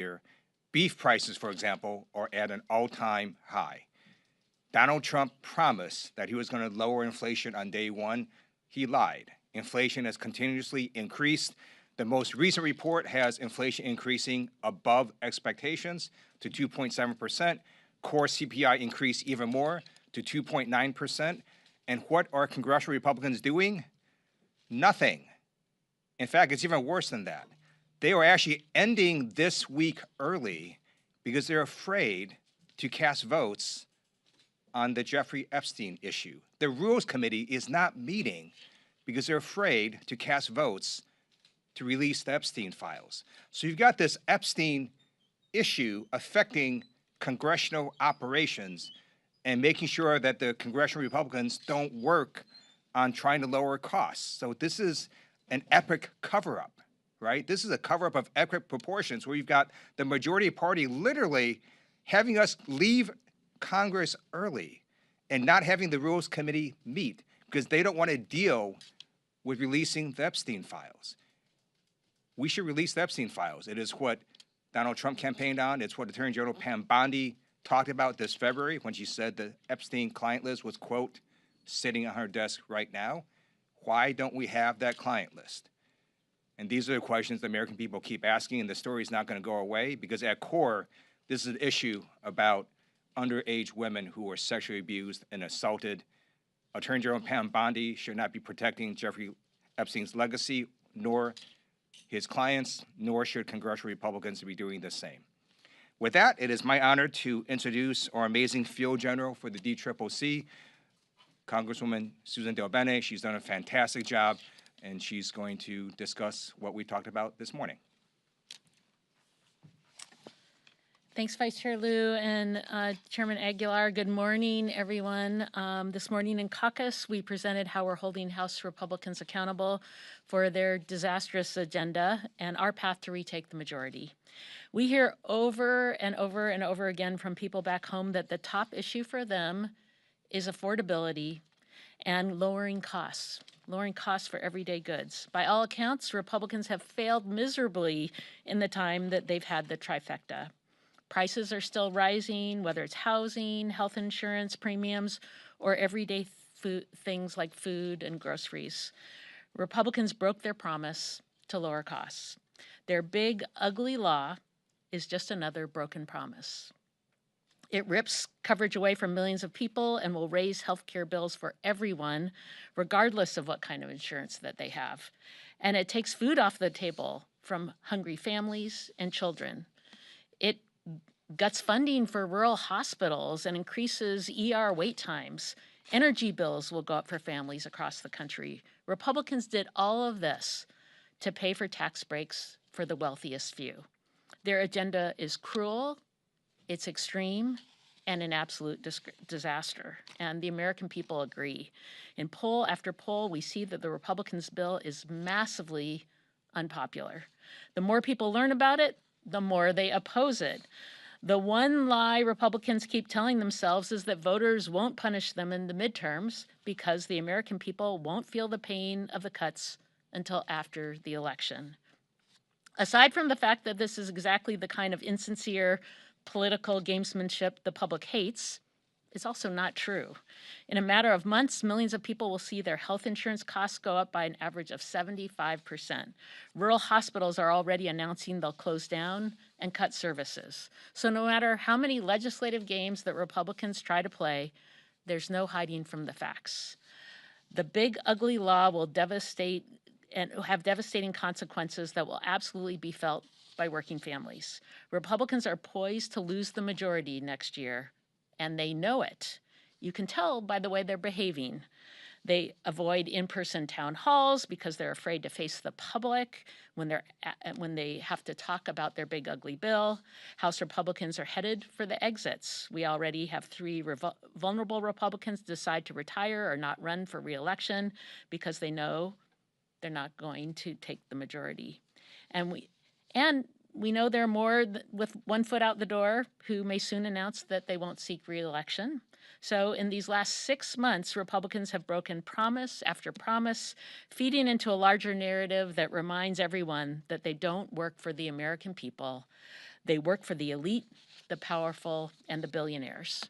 year. Beef prices, for example, are at an all-time high. Donald Trump promised that he was going to lower inflation on day one. He lied. Inflation has continuously increased. The most recent report has inflation increasing above expectations to 2.7%. Core CPI increased even more to 2.9%. And what are congressional Republicans doing? Nothing. In fact, it's even worse than that. They are actually ending this week early because they're afraid to cast votes on the Jeffrey Epstein issue. The Rules Committee is not meeting because they're afraid to cast votes to release the Epstein files. So you've got this Epstein issue affecting congressional operations and making sure that the congressional Republicans don't work on trying to lower costs. So this is an epic cover-up, right? This is a cover-up of epic proportions where you've got the majority party literally having us leave Congress early and not having the Rules Committee meet because they don't want to deal with releasing the Epstein files. We should release the Epstein files. It is what Donald Trump campaigned on. It's what Attorney General Pam Bondi talked about this February when she said the Epstein client list was, quote, sitting on her desk right now. Why don't we have that client list? And these are the questions the American people keep asking, and the story is not going to go away because at core, this is an issue about underage women who were sexually abused and assaulted. Attorney General Pam Bondi should not be protecting Jeffrey Epstein's legacy, nor his clients, nor should congressional Republicans be doing the same. With that, it is my honor to introduce our amazing field general for the DCCC, Congresswoman Susan DelBene. She's done a fantastic job, and she's going to discuss what we talked about this morning. Thanks, Vice Chair Lieu and Chairman Aguilar. Good morning, everyone. This morning in caucus, we presented how we're holding House Republicans accountable for their disastrous agenda and our path to retake the majority. We hear over and over and over again from people back home that the top issue for them is affordability and lowering costs for everyday goods. By all accounts, Republicans have failed miserably in the time that they've had the trifecta. Prices are still rising, whether it's housing, health insurance premiums, or everyday things like food and groceries. Republicans broke their promise to lower costs. Their big, ugly law is just another broken promise. It rips coverage away from millions of people and will raise health care bills for everyone, regardless of what kind of insurance that they have. And it takes food off the table from hungry families and children. It guts funding for rural hospitals and increases ER wait times. Energy bills will go up for families across the country. Republicans did all of this to pay for tax breaks for the wealthiest few. Their agenda is cruel, it's extreme, and an absolute disaster. And the American people agree. In poll after poll, we see that the Republicans' bill is massively unpopular. The more people learn about it, the more they oppose it. The one lie Republicans keep telling themselves is that voters won't punish them in the midterms because the American people won't feel the pain of the cuts until after the election. Aside from the fact that this is exactly the kind of insincere political gamesmanship the public hates, it's also not true. In a matter of months, millions of people will see their health insurance costs go up by an average of 75%. Rural hospitals are already announcing they'll close down and cut services. So no matter how many legislative games that Republicans try to play, there's no hiding from the facts. The big, ugly law will devastate and have devastating consequences that will absolutely be felt by working families. Republicans are poised to lose the majority next year, and they know it. You can tell by the way they're behaving. They avoid in-person town halls because they're afraid to face the public when they have to talk about their big ugly bill. House Republicans are headed for the exits. We already have 3 vulnerable Republicans decide to retire or not run for re-election because they know they're not going to take the majority. And we know there are more with one foot out the door who may soon announce that they won't seek re-election. So in these last 6 months, Republicans have broken promise after promise, feeding into a larger narrative that reminds everyone that they don't work for the American people. They work for the elite, the powerful, and the billionaires.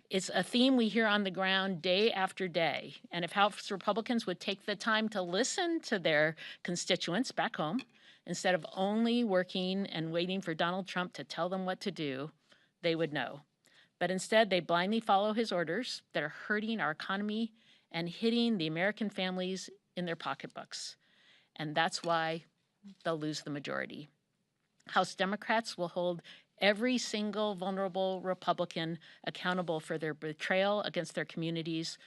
It's a theme we hear on the ground day after day. And if House Republicans would take the time to listen to their constituents back home, instead of only working and waiting for Donald Trump to tell them what to do, they would know. But instead, they blindly follow his orders that are hurting our economy and hitting the American families in their pocketbooks. And that's why they'll lose the majority. House Democrats will hold every single vulnerable Republican accountable for their betrayal against their communities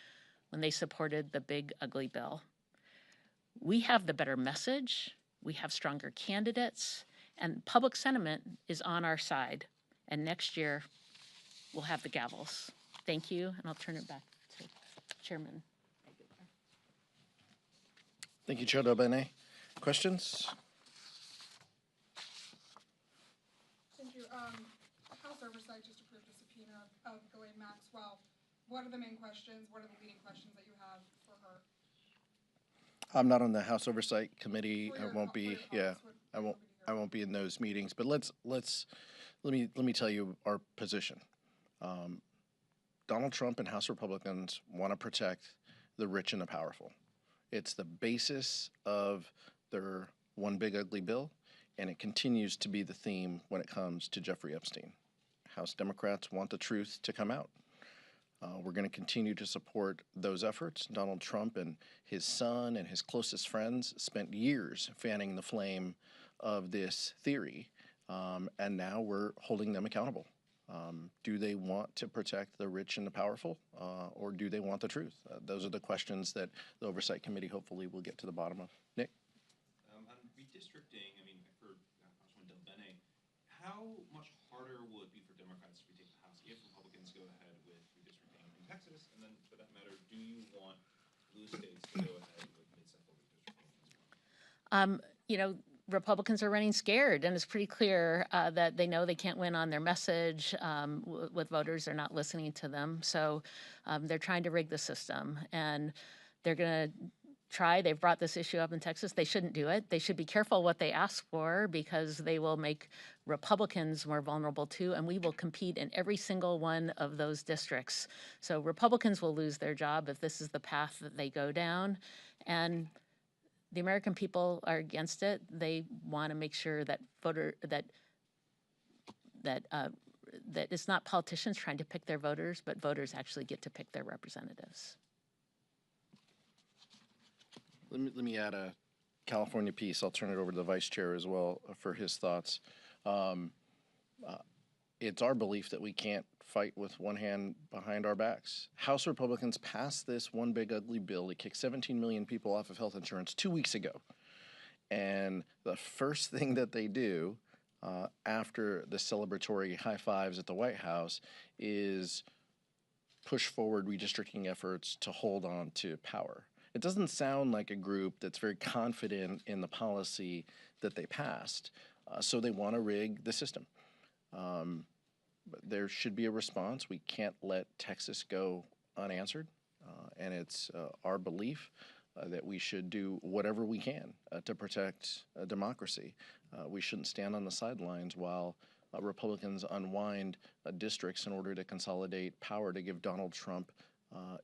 when they supported the big, ugly bill. We have the better message, we have stronger candidates, and public sentiment is on our side. And next year, we'll have the gavels. Thank you, and I'll turn it back to Chairman. Thank you, Chair Dobene. Questions? Thank you. House Oversight just approved a subpoena of Ghislaine Maxwell. What are the main questions? What are the leading questions that you have for her? I'm not on the House Oversight Committee. For I your won't co- be. for your Yeah, caucus, I what won't. would you I hear? won't be in those meetings. But let me tell you our position. Donald Trump and House Republicans want to protect the rich and the powerful. It's the basis of their one big ugly bill, and it continues to be the theme when it comes to Jeffrey Epstein. House Democrats want the truth to come out. We're going to continue to support those efforts. Donald Trump and his son and his closest friends spent years fanning the flame of this theory, and now we're holding them accountable. Do they want to protect the rich and the powerful, or do they want the truth? Those are the questions that the Oversight Committee hopefully will get to the bottom of. Nick? On redistricting, I mean, for Councilman Del Bene, how much harder will it be for Democrats to retake the House if Republicans go ahead with redistricting in Texas? And then, for that matter, do you want blue states to go ahead with mid-cycle redistricting as well? You know, Republicans are running scared, and it's pretty clear that they know they can't win on their message with voters. They're not listening to them. So they're trying to rig the system, and they're going to try. They've brought this issue up in Texas. They shouldn't do it. They should be careful what they ask for, because they will make Republicans more vulnerable too, and we will compete in every single one of those districts. So Republicans will lose their job if this is the path that they go down. And the American people are against it. They want to make sure that that it's not politicians trying to pick their voters, but voters actually get to pick their representatives. Let me add a California piece. I'll turn it over to the Vice Chair as well for his thoughts. It's our belief that we can't fight with one hand behind our backs. House Republicans passed this one big ugly bill to kick 17 million people off of health insurance 2 weeks ago. And the first thing that they do after the celebratory high fives at the White House is push forward redistricting efforts to hold on to power. It doesn't sound like a group that's very confident in the policy that they passed, so they want to rig the system. But there should be a response. We can't let Texas go unanswered, and it's our belief that we should do whatever we can to protect democracy. We shouldn't stand on the sidelines while Republicans unwind districts in order to consolidate power to give Donald Trump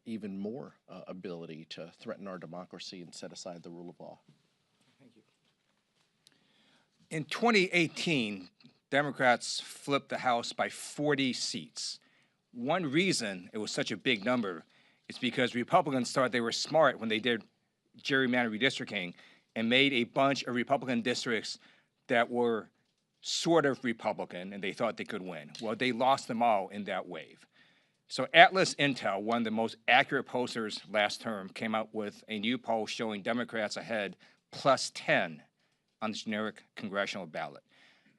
even more ability to threaten our democracy and set aside the rule of law. Thank you. In 2018, Democrats flipped the House by 40 seats. One reason it was such a big number is because Republicans thought they were smart when they did gerrymandered redistricting and made a bunch of Republican districts that were sort of Republican, and they thought they could win. Well, they lost them all in that wave. So Atlas Intel, one of the most accurate pollsters last term, came out with a new poll showing Democrats ahead +10 on the generic congressional ballot.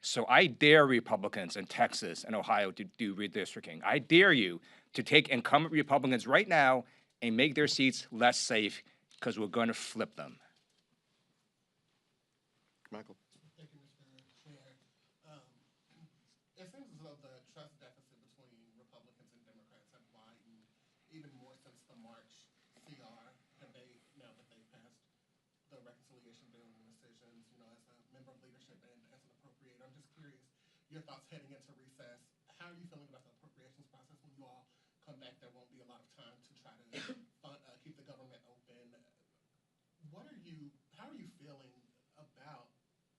So I dare Republicans in Texas and Ohio to do redistricting. I dare you to take incumbent Republicans right now and make their seats less safe, because we're going to flip them. Michael. Thank you, Mr. Chair. It seems as though the trust deficit between Republicans and Democrats have widened even more since the March CR debate, now that they passed the reconciliation bill and decisions, as a member of leadership and as an appropriator. I'm just curious your thoughts heading into recess. How are you feeling about the appropriations process when you all come back? There won't be a lot of time to try to keep the government open. How are you feeling about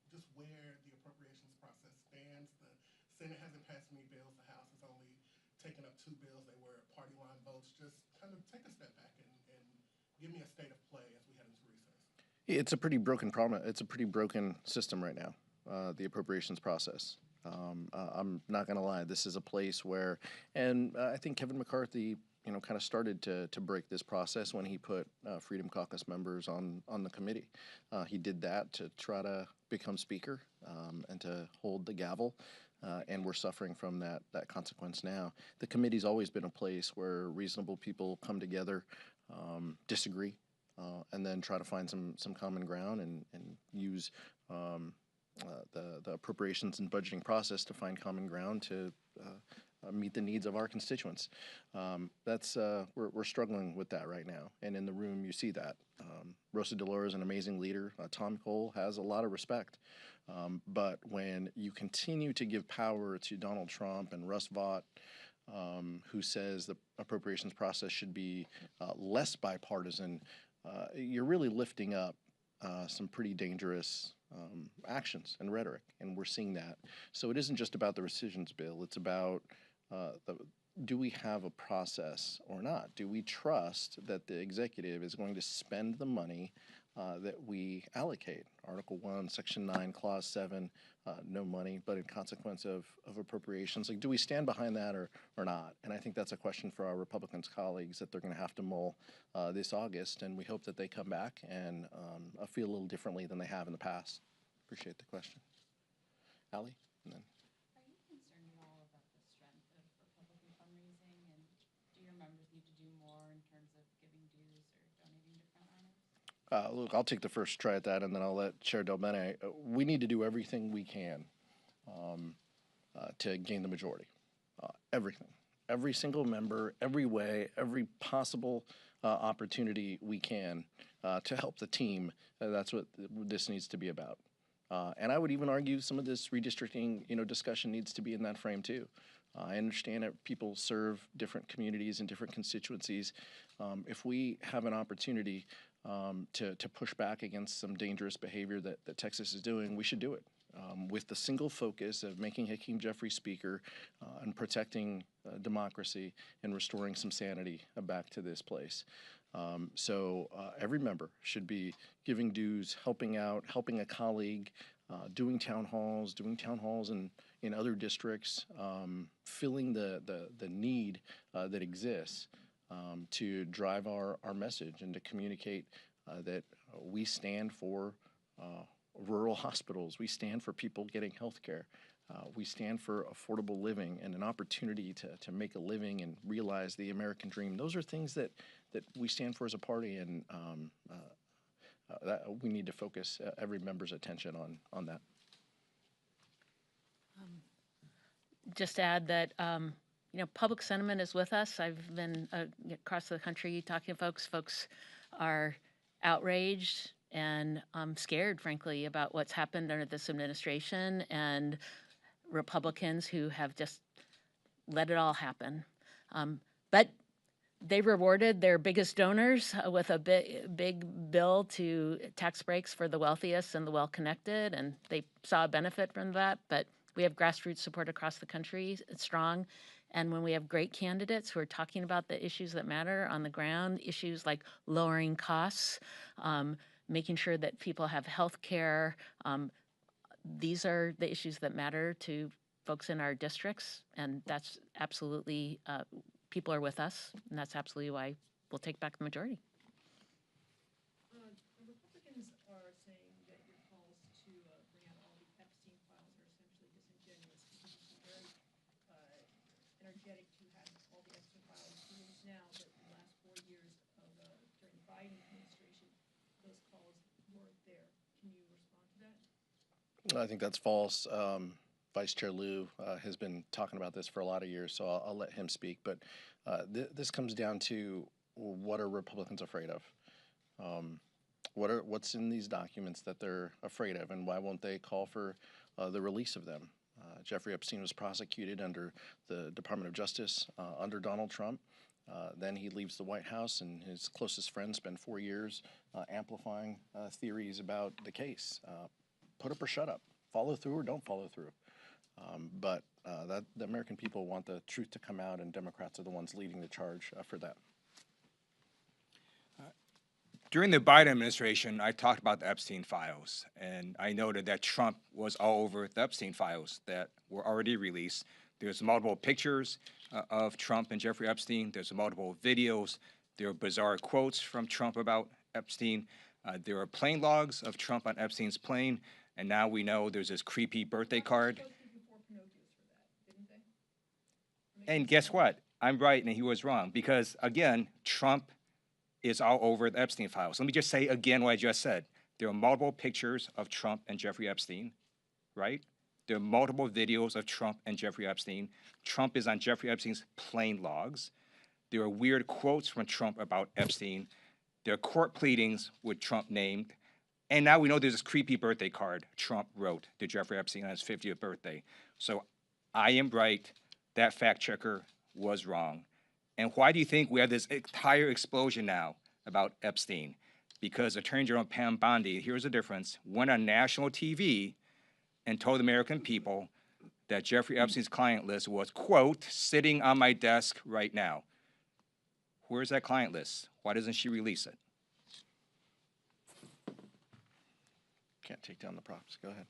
just where the appropriations process stands? The Senate hasn't passed any bills. The House has only taken up 2 bills. They were party line votes. Just kind of take a step back and give me a state of play as we head into recess. It's a pretty broken problem. It's a pretty broken system right now, the appropriations process. I'm not going to lie. This is a place where, and I think Kevin McCarthy, kind of started to break this process when he put Freedom Caucus members on the committee. He did that to try to become speaker and to hold the gavel. And we're suffering from that consequence now. The committee's always been a place where reasonable people come together, disagree, and then try to find some common ground and use the appropriations and budgeting process to find common ground to meet the needs of our constituents. We're struggling with that right now, and in the room you see that. Rosa DeLauro is an amazing leader. Tom Cole has a lot of respect, but when you continue to give power to Donald Trump and Russ Vought, who says the appropriations process should be less bipartisan, you're really lifting up some pretty dangerous actions and rhetoric, and we're seeing that. So it isn't just about the rescissions bill. It's about do we have a process or not? Do we trust that the executive is going to spend the money that we allocate? Article 1, Section 9, Clause 7, no money, but in consequence of appropriations. Like, do we stand behind that or not? And I think that's a question for our Republicans colleagues that they're going to have to mull this August, and we hope that they come back and feel a little differently than they have in the past. Appreciate the question. Allie? And then. Are you concerned at all about the strength of Republican fundraising, and do your members need to do more in terms of giving dues or donating to front runners? Look, I'll take the first try at that, and then I'll let Chair Del Bene. We need to do everything we can to gain the majority. Everything. Every single member, every way, every possible opportunity we can to help the team. That's what this needs to be about. And I would even argue some of this redistricting, discussion needs to be in that frame too. I understand that people serve different communities and different constituencies. If we have an opportunity to push back against some dangerous behavior that Texas is doing, we should do it with the single focus of making Hakeem Jeffrey speaker and protecting democracy and restoring some sanity back to this place. So every member should be giving dues, helping out, helping a colleague, doing town halls in other districts, filling the need that exists to drive our message and to communicate that we stand for rural hospitals. We stand for people getting health care. We stand for affordable living and an opportunity to make a living and realize the American dream. Those are things that we stand for as a party, and that we need to focus every member's attention on that. Just to add that, public sentiment is with us. I've been across the country talking to folks. Folks are outraged and scared, frankly, about what's happened under this administration and Republicans who have just let it all happen. But they rewarded their biggest donors with a big bill to tax breaks for the wealthiest and the well-connected, and they saw a benefit from that. But we have grassroots support across the country. It's strong. And when we have great candidates who are talking about the issues that matter on the ground, issues like lowering costs, making sure that people have health care, these are the issues that matter to folks in our districts, and that's absolutely, people are with us, and that's absolutely why we'll take back the majority. The Republicans are saying that your calls to bring out all the Epstein files are essentially disingenuous because it's very energetic to have all the Epstein files released now, but the last 4 years of during the Biden administration, those calls weren't there. Can you respond to that? I think that's false. Vice Chair Lieu has been talking about this for a lot of years, so I'll let him speak. But this comes down to what are Republicans afraid of? What's in these documents that they're afraid of, and why won't they call for the release of them? Jeffrey Epstein was prosecuted under the Department of Justice under Donald Trump. Then he leaves the White House, and his closest friends spend 4 years amplifying theories about the case. Put up or shut up. Follow through or don't follow through. But the American people want the truth to come out, and Democrats are the ones leading the charge for that. During the Biden administration, I talked about the Epstein files, and I noted that Trump was all over the Epstein files that were already released. There's multiple pictures of Trump and Jeffrey Epstein. There's multiple videos. There are bizarre quotes from Trump about Epstein. There are plane logs of Trump on Epstein's plane, and now we know there's this creepy birthday card. And guess what? I'm right and he was wrong, because, again, Trump is all over the Epstein files. Let me just say again what I just said. There are multiple pictures of Trump and Jeffrey Epstein, right? There are multiple videos of Trump and Jeffrey Epstein. Trump is on Jeffrey Epstein's plane logs. There are weird quotes from Trump about Epstein. There are court pleadings with Trump named. And now we know there's this creepy birthday card Trump wrote to Jeffrey Epstein on his 50th birthday. So I am right. That fact checker was wrong. And why do you think we have this entire explosion now about Epstein? Because Attorney General Pam Bondi, here's the difference, went on national TV and told the American people that Jeffrey Epstein's client list was, quote, sitting on my desk right now. Where's that client list? Why doesn't she release it? Can't take down the props. Go ahead.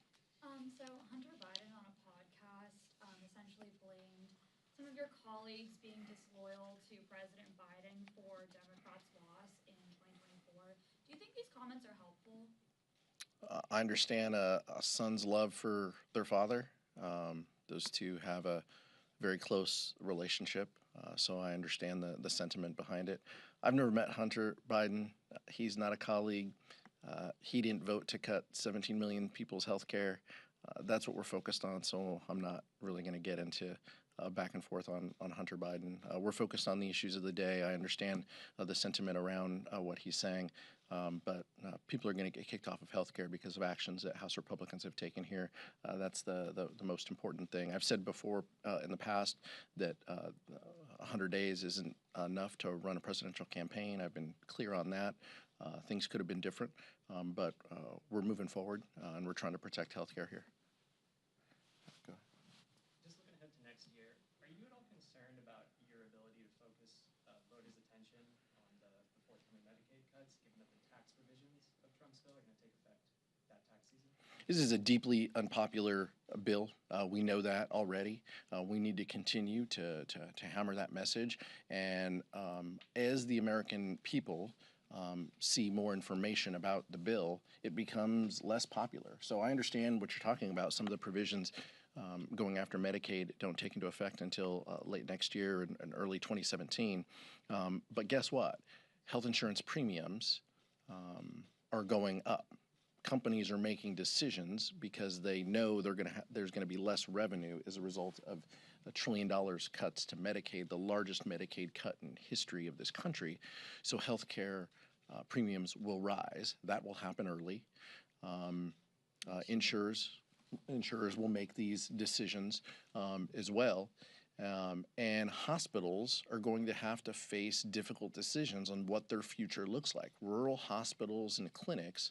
So Hunter Biden on a podcast essentially blamed some of your colleagues being disloyal to President Biden for Democrats' loss in 2024. Do you think these comments are helpful? I understand a son's love for their father. Those two have a very close relationship, so I understand the sentiment behind it. I've never met Hunter Biden. He's not a colleague. He didn't vote to cut 17 million people's health care. That's what we're focused on, so I'm not really going to get into back and forth on Hunter Biden. We're focused on the issues of the day. I understand the sentiment around what he's saying, but people are going to get kicked off of health care because of actions that House Republicans have taken here. That's the most important thing. I've said before in the past that 100 days isn't enough to run a presidential campaign. I've been clear on that. Things could have been different, but we're moving forward, and we're trying to protect health care here. Go ahead. Just looking ahead to next year, are you at all concerned about your ability to focus voters' attention on the forthcoming Medicaid cuts, given that the tax provisions of Trump's bill are going to take effect that tax season? This is a deeply unpopular bill. We know that already. We need to continue to hammer that message. And as the American people see more information about the bill, it becomes less popular. So I understand what you're talking about. Some of the provisions going after Medicaid don't take into effect until late next year and early 2017. But guess what? Health insurance premiums are going up. Companies are making decisions because they know there's going to be less revenue as a result of $1 trillion cuts to Medicaid, the largest Medicaid cut in history of this country. So healthcare premiums will rise. That will happen early. Insurers will make these decisions as well. And hospitals are going to have to face difficult decisions on what their future looks like. Rural hospitals and clinics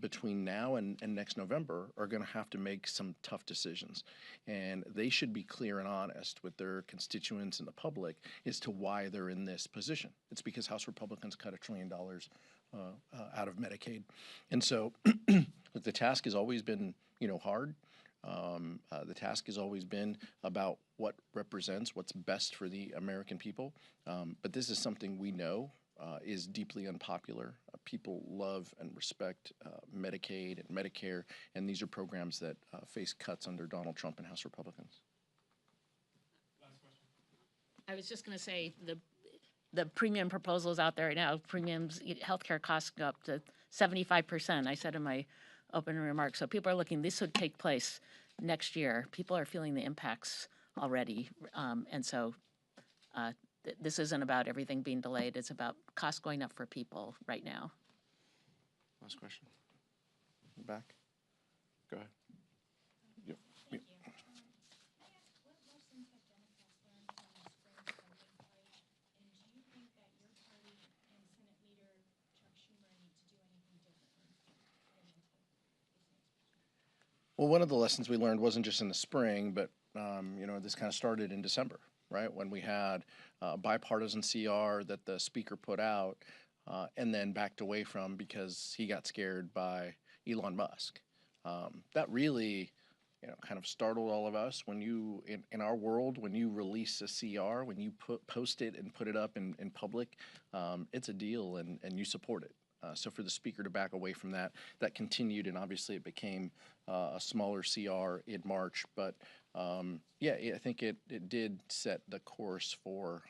between now and next November are going to have to make some tough decisions. And they should be clear and honest with their constituents and the public as to why they're in this position. It's because House Republicans cut $1 trillion out of Medicaid. And so the task has always been, hard. The task has always been about what represents what's best for the American people. But this is something we know is deeply unpopular. People love and respect Medicaid and Medicare, and these are programs that face cuts under Donald Trump and House Republicans. Last question. I was just going to say the premium proposals out there right now, premiums, healthcare costs go up to 75%. I said in my opening remarks. So people are looking, this would take place next year. People are feeling the impacts already. And so this isn't about everything being delayed. It's about costs going up for people right now. Last question. Back. Go ahead. Yep. Thank you. Well, one of the lessons we learned wasn't just in the spring, but this kind of started in December, right? When we had bipartisan CR that the speaker put out and then backed away from because he got scared by Elon Musk. That really, kind of startled all of us. When you in our world, when you release a CR, when you post it and put it up in public, it's a deal, and you support it. So for the speaker to back away from that, that continued, and obviously it became a smaller CR in March. But I think it did set the course for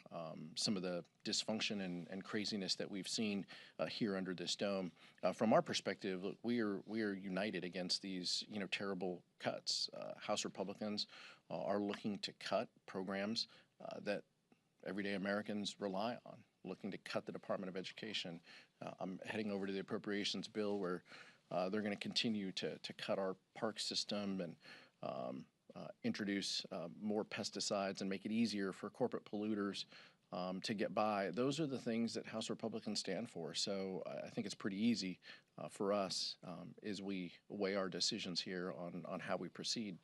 some of the dysfunction and craziness that we've seen here under this dome. From our perspective, look, we are united against these terrible cuts. House Republicans are looking to cut programs that everyday Americans rely on, looking to cut the Department of Education. I'm heading over to the appropriations bill where they're going to continue to cut our park system and introduce more pesticides and make it easier for corporate polluters to get by. Those are the things that House Republicans stand for. So I think it's pretty easy for us as we weigh our decisions here on how we proceed.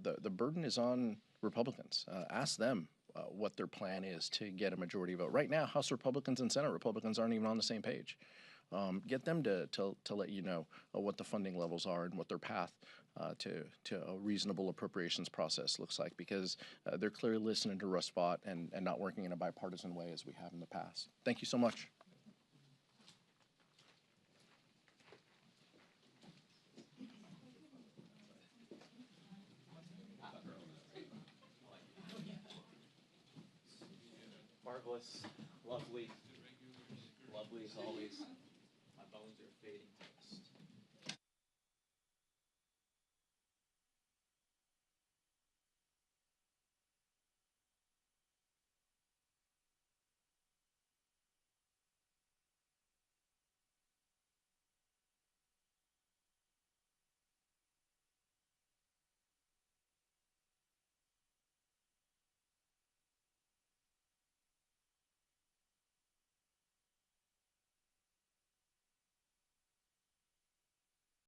The burden is on Republicans. Ask them what their plan is to get a majority vote. Right now, House Republicans and Senate Republicans aren't even on the same page. Get them to let you know what the funding levels are and what their path to a reasonable appropriations process looks like, because they're clearly listening to Russ Vought and not working in a bipartisan way as we have in the past. Thank you so much. Marvelous, lovely as always. My bones are fading.